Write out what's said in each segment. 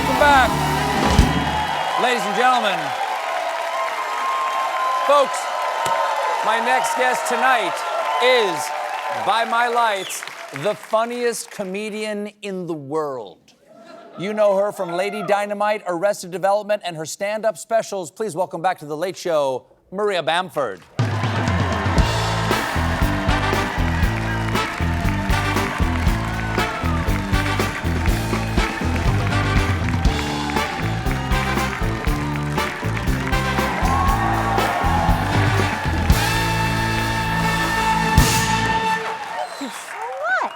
Welcome back. Ladies and gentlemen, folks, my next guest tonight is, by my lights, the funniest comedian in the world. You know her from Lady Dynamite, Arrested Development, and her stand-up specials. Please welcome back to The Late Show, Maria Bamford.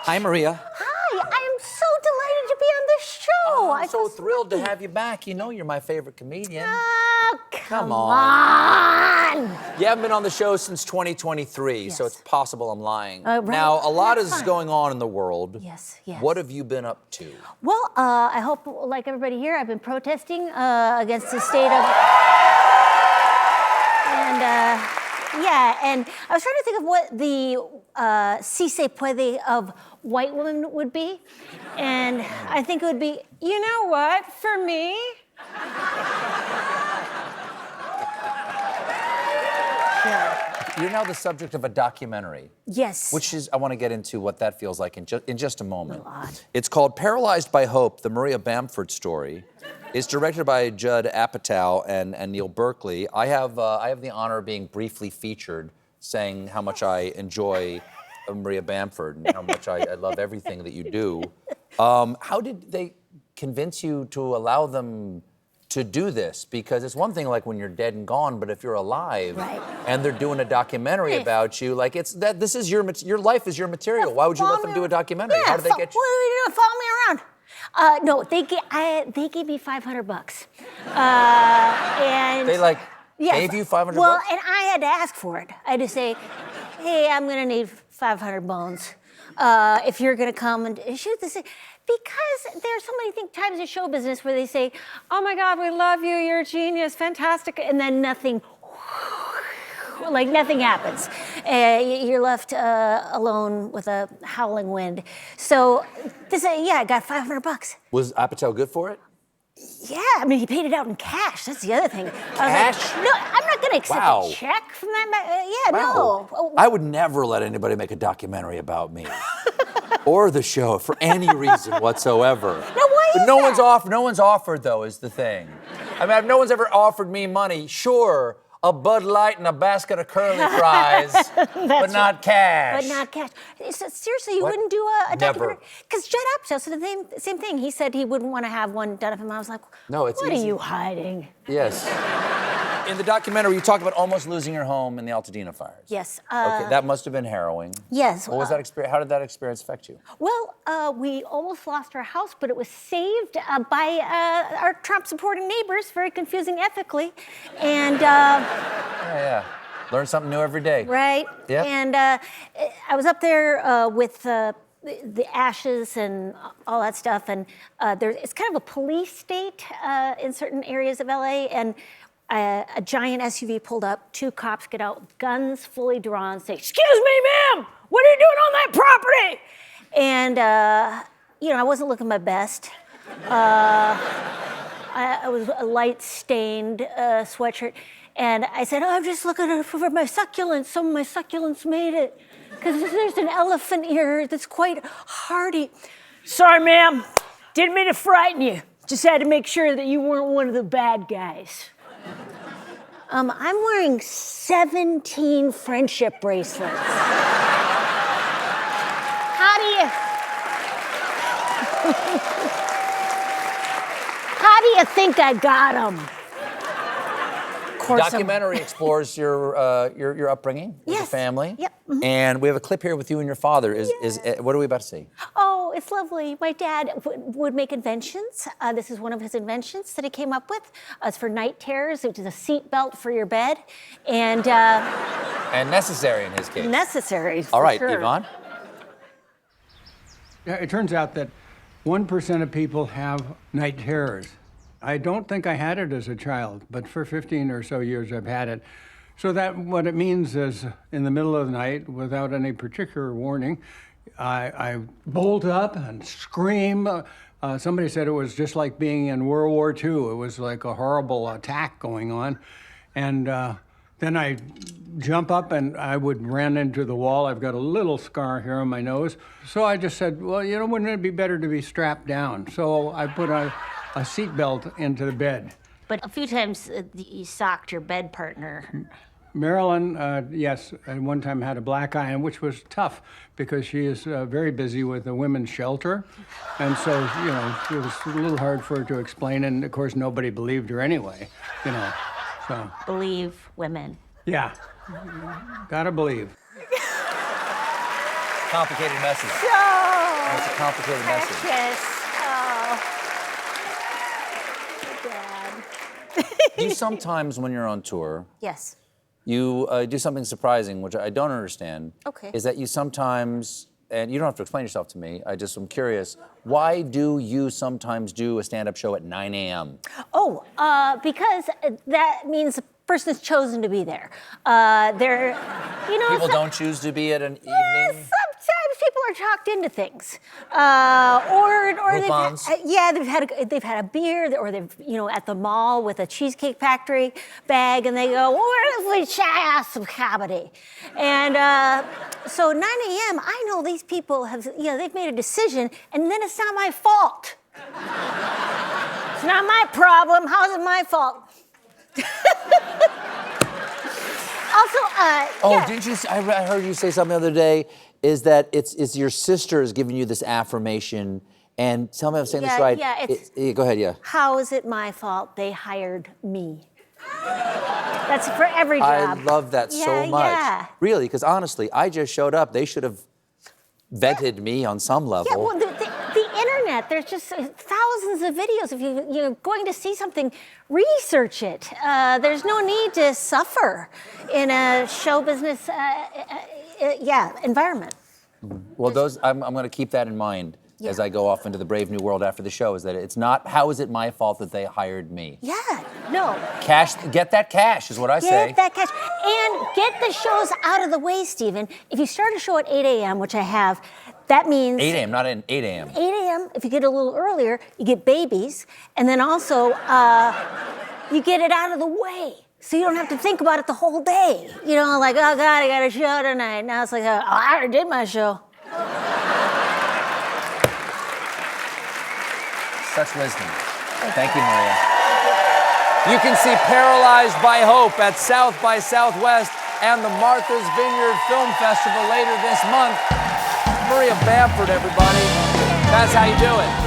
Hi, Maria. Hi, I am so delighted to be on this show. I'm so thrilled to have you back. You know you're my favorite comedian. Oh, come on. You haven't been on the show since 2023, Yes. so it's possible I'm lying. Right. Now, a lot That's is fine. going on in the world. Yes. What have you been up to? Well, I hope, like everybody here, I've been protesting against the state of... And I was trying to think of what the si se puede of white women would be. And I think it would be, you know what, for me? You're now the subject of a documentary. Yes. Which is, I want to get into what that feels like in just a moment. A lot. It's called Paralyzed by Hope, the Maria Bamford story. It's directed by Judd Apatow and Neil Berkeley. I have the honor of being briefly featured, saying how much I enjoy Maria Bamford and how much I love everything that you do. How did they convince you to allow them to do this? Because it's one thing like when you're dead and gone, but if you're alive and they're doing a documentary about you, like this is your life is your material. Why would you let them do a documentary? How did they get you? What are we doing? Follow me around. No, they gave me $500. And They gave you $500? Well, and I had to ask for it. I had to say, hey, I'm gonna need 500 bones if you're gonna come and shoot this thing. Because there's so many times in show business where they say, oh my God, we love you, you're a genius, fantastic, and then nothing happens. You're left alone with a howling wind. So I got $500. Was Apatow good for it? Yeah, I mean, he paid it out in cash. That's the other thing. Cash? No, I'm not gonna accept a check from that. No. I would never let anybody make a documentary about me. Or the show for any reason whatsoever. No, why is no that? No one's offered, though, is the thing. I mean, if no one's ever offered me money, sure, a Bud Light and a basket of curly fries, but not cash. But not cash. Seriously, you wouldn't do a documentary? Because Judd Apatow said the same thing. He said he wouldn't want to have one done of him. I was like, no, it's what easy. are you hiding? Yes. In the documentary, you talk about almost losing your home in the Altadena fires. Yes. Okay, that must have been harrowing. Yes. What was that experience? How did that experience affect you? Well, we almost lost our house, but it was saved by our Trump-supporting neighbors, very confusing ethically. And Yeah. Learn something new every day. Right. Yep. And I was up there with the ashes and all that stuff, and it's kind of a police state in certain areas of LA, and a giant SUV pulled up, 2 cops get out, guns fully drawn, say, excuse me, ma'am, what are you doing on that property? And, I wasn't looking my best. I was a light-stained sweatshirt, and I said, I'm just looking for my succulents. Some of my succulents made it, because there's an elephant here that's quite hardy. Sorry, ma'am, didn't mean to frighten you. Just had to make sure that you weren't one of the bad guys. I'm wearing 17 friendship bracelets. How do you think I got them? The documentary explores your upbringing with the family. Yep. Mm-hmm. And we have a clip here with you and your father. What are we about to see? Oh, it's lovely. My dad would make inventions. This is one of his inventions that he came up with. It's for night terrors, which is a seat belt for your bed. And necessary in his case. Necessary, for All right, sure. Yvonne? Yeah, it turns out that 1% of people have night terrors. I don't think I had it as a child, but for 15 or so years I've had it. So that what it means is in the middle of the night, without any particular warning, I bolt up and scream Somebody said it was just like being in World War II. It was like a horrible attack going on. And then I jump up and I would run into the wall. I've got a little scar here on my nose. So I just said, well, you know, wouldn't it be better to be strapped down? So I put a seatbelt into the bed. But a few times you socked your bed partner. Marilyn, yes, at one time had a black eye, and which was tough because she is very busy with a women's shelter. And so, you know, it was a little hard for her to explain, and of course nobody believed her anyway, you know, so. Believe women. Yeah, gotta believe. Complicated message. Oh, That's a complicated message. precious. Oh. Dad. You sometimes, when you're on tour, Yes. you do something surprising, which I don't understand. Okay. Is that you sometimes, and you don't have to explain yourself to me, I just am curious, why do you sometimes do a stand-up show at 9 a.m.? Oh, because that means the person is chosen to be there. You know, People don't choose to be at an evening? Sometimes people are talked into things, or Coupons? they've had a beer, or they've, you know, at the mall with a Cheesecake Factory bag, and they go, well, what if we try out some comedy? And so 9 a.m. I know these people have, you know, they've made a decision, and then it's not my fault. It's not my problem. How's it my fault? Also, yeah. Didn't you? I heard you say something the other day. Is that it's your sister is giving you this affirmation? And tell me if I'm saying this right. Yeah, go ahead. Yeah. How is it my fault they hired me? That's for every job. I love that so much. Yeah. Really, because honestly, I just showed up. They should have vetted me on some level. Yeah, well, the internet, there's just thousands of videos. If you're going to see something, research it. There's no need to suffer in a show business environment. Well, I'm going to keep that in mind as I go off into the brave new world after the show, is that it's not, how is it my fault that they hired me? Yeah, no. Cash, get that cash is what I say. Get that cash. And get the shows out of the way, Stephen. If you start a show at 8 a.m., which I have, that means... 8 a.m., not 8 a.m. 8 a.m., if you get a little earlier, you get babies. And then also, you get it out of the way. So you don't have to think about it the whole day. You know, like, oh, God, I got a show tonight. Now it's like, oh, I already did my show. Such wisdom. Thank you, Maria. You can see Paralyzed by Hope at South by Southwest and the Martha's Vineyard Film Festival later this month. Maria Bamford, everybody. That's how you do it.